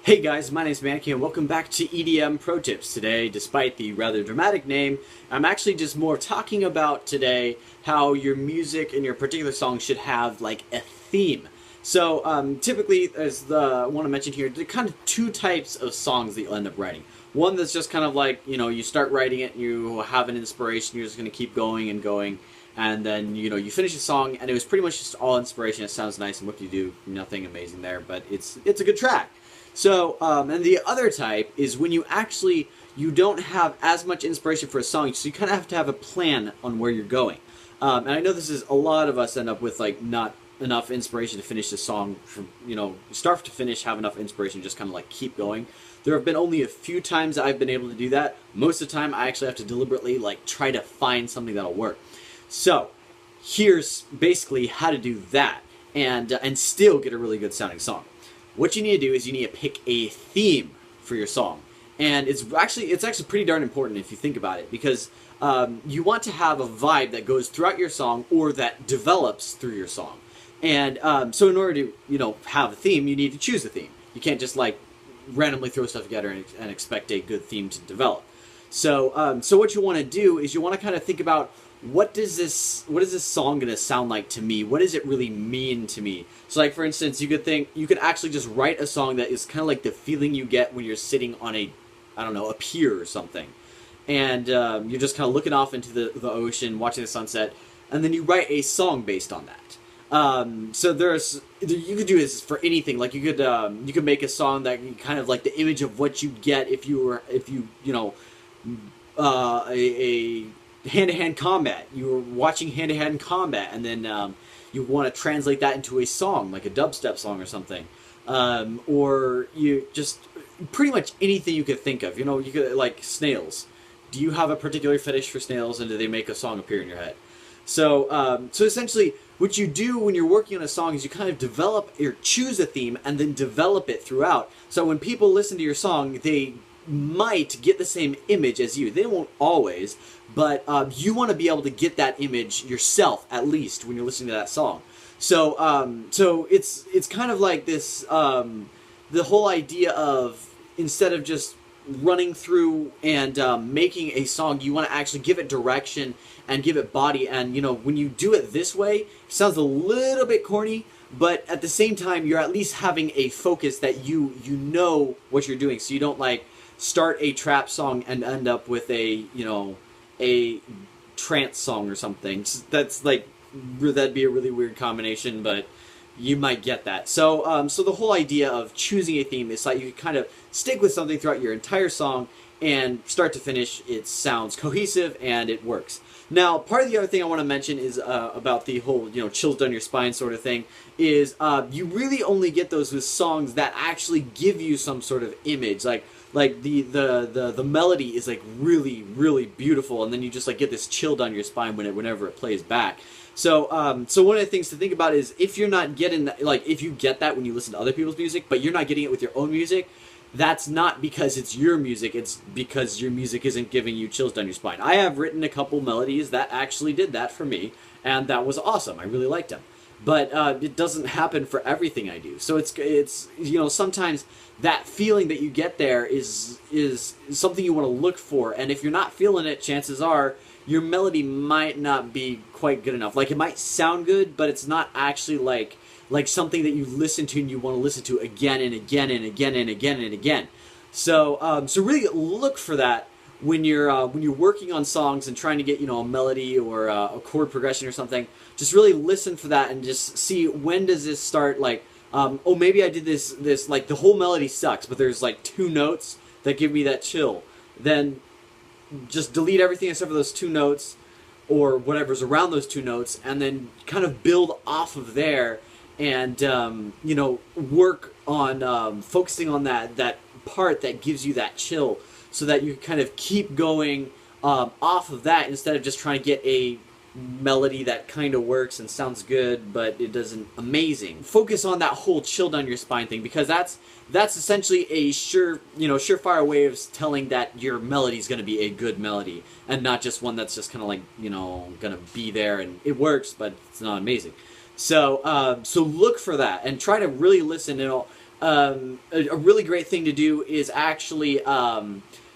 Hey guys, my name is Manky and welcome back to EDM Pro Tips. Today, despite the rather dramatic name, I'm actually just more talking about today how your music and your particular song should have like a theme. So typically, as I want to mention here, there are kind of two types of songs that you'll end up writing. One that's just kind of like, you start writing it and you have an inspiration, you're just going to keep going and going. And then, you finish a song and it was pretty much just all inspiration. It sounds nice and what you do, nothing amazing there, but it's a good track. So, and the other type is when you don't have as much inspiration for a song, so you kind of have to have a plan on where you're going. And I know this is, a lot of us end up with like not enough inspiration to finish the song from, start to finish, have enough inspiration, just kind of like keep going. There have been only a few times I've been able to do that. Most of the time I actually have to deliberately like try to find something that'll work. So, here's basically how to do that and still get a really good sounding song. What you need to do is you need to pick a theme for your song. And it's actually pretty darn important if you think about it, because you want to have a vibe that goes throughout your song or that develops through your song. And so in order to have a theme, you need to choose a theme. You can't just like randomly throw stuff together and expect a good theme to develop. So so what you want to do is you want to kind of think about what is this song going to sound like to me? What does it really mean to me? So like for instance, you could actually just write a song that is kind of like the feeling you get when you're sitting on a pier or something. And you're just kind of looking off into the ocean, watching the sunset, and then you write a song based on that. So you could do this for anything. Like you could make a song that kind of like the image of what you get if you a hand-to-hand combat. You were watching hand-to-hand combat, and then you want to translate that into a song, like a dubstep song or something, or you just pretty much anything you could think of. You could like snails. Do you have a particular fetish for snails, and do they make a song appear in your head? So, so essentially, what you do when you're working on a song is you kind of develop or choose a theme, and then develop it throughout. So when people listen to your song, they might get the same image as you. They won't always, but you want to be able to get that image yourself, at least when you're listening to that song. So so it's kind of like this, the whole idea of, instead of just running through and making a song, you want to actually give it direction and give it body. And when you do it this way, it sounds a little bit corny, but at the same time you're at least having a focus that you know what you're doing, so you don't like start a trap song and end up with a trance song or something. That's like, that'd be a really weird combination, but you might get that. So so the whole idea of choosing a theme is like you can kind of stick with something throughout your entire song, and start to finish it sounds cohesive and it works. Now, part of the other thing I want to mention is about the whole chills down your spine sort of thing, is you really only get those with songs that actually give you some sort of image, like the melody is like really, really beautiful, and then you just like get this chill down your spine whenever it plays back. So so one of the things to think about is, if you're not getting that, like if you get that when you listen to other people's music, but you're not getting it with your own music, that's not because it's your music, it's because your music isn't giving you chills down your spine. I have written a couple melodies that actually did that for me, and that was awesome. I really liked them. But it doesn't happen for everything I do. So it's sometimes that feeling that you get there is something you want to look for, and if you're not feeling it, chances are your melody might not be quite good enough. Like, it might sound good, but it's not actually like something that you listen to and you want to listen to again and again and again and again and again. So so really look for that when you're working on songs and trying to get a melody or a chord progression or something. Just really listen for that and just see, when does this start, like oh, maybe I did this like the whole melody sucks, but there's like 2 notes that give me that chill. Then just delete everything except for those 2 notes or whatever's around those 2 notes, and then kind of build off of there, and work on focusing on that part that gives you that chill, so that you kind of keep going off of that, instead of just trying to get a melody that kind of works and sounds good, but it doesn't amazing. Focus on that whole chill down your spine thing, because that's essentially a surefire way of telling that your melody is going to be a good melody, and not just one that's just kind of like going to be there and it works, but it's not amazing. So so look for that and try to really listen. a really great thing to do is actually,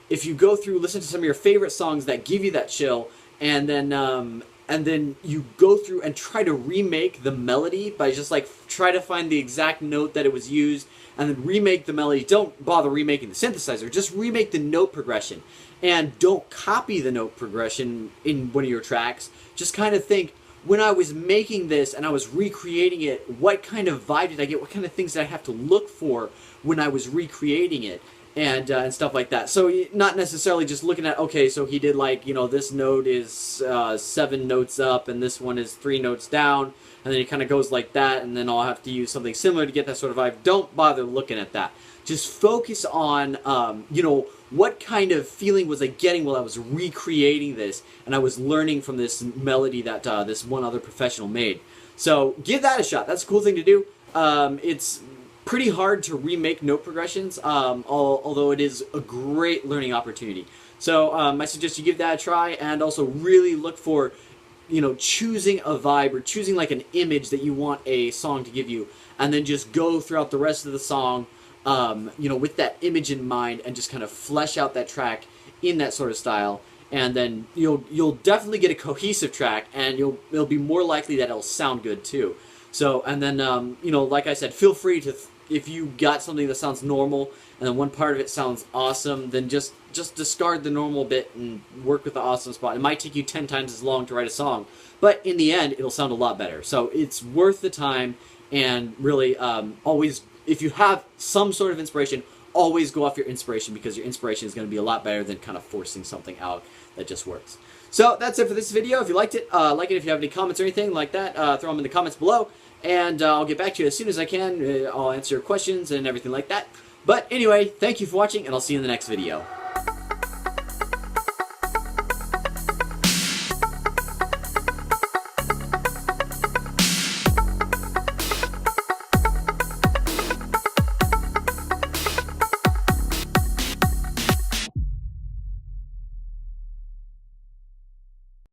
if you go through, listen to some of your favorite songs that give you that chill, and then you go through and try to remake the melody by just like try to find the exact note that it was used, and then remake the melody. Don't bother remaking the synthesizer, just remake the note progression. And don't copy the note progression in one of your tracks. Just kind of think, when I was making this and I was recreating it, what kind of vibe did I get? What kind of things did I have to look for when I was recreating it? And stuff like that. So not necessarily just looking at, okay, so he did like, this note is 7 notes up and this one is 3 notes down, and then it kind of goes like that, and then I'll have to use something similar to get that sort of vibe. Don't bother looking at that. Just focus on, what kind of feeling was I getting while I was recreating this, and I was learning from this melody that this one other professional made. So give that a shot. That's a cool thing to do. It's pretty hard to remake note progressions, although it is a great learning opportunity. So I suggest you give that a try, and also really look for, choosing a vibe or choosing like an image that you want a song to give you, and then just go throughout the rest of the song, with that image in mind, and just kind of flesh out that track in that sort of style. And then you'll definitely get a cohesive track, and it'll be more likely that it'll sound good too. So, and then like I said, feel free to, if you got something that sounds normal and then one part of it sounds awesome, then just discard the normal bit and work with the awesome spot. It might take you 10 times as long to write a song, but in the end, it'll sound a lot better. So it's worth the time, and really always, if you have some sort of inspiration, always go off your inspiration, because your inspiration is going to be a lot better than kind of forcing something out that just works. So that's it for this video. If you liked it, like it. If you have any comments or anything like that, throw them in the comments below, and I'll get back to you as soon as I can. I'll answer questions and everything like that. But anyway, thank you for watching, and I'll see you in the next video.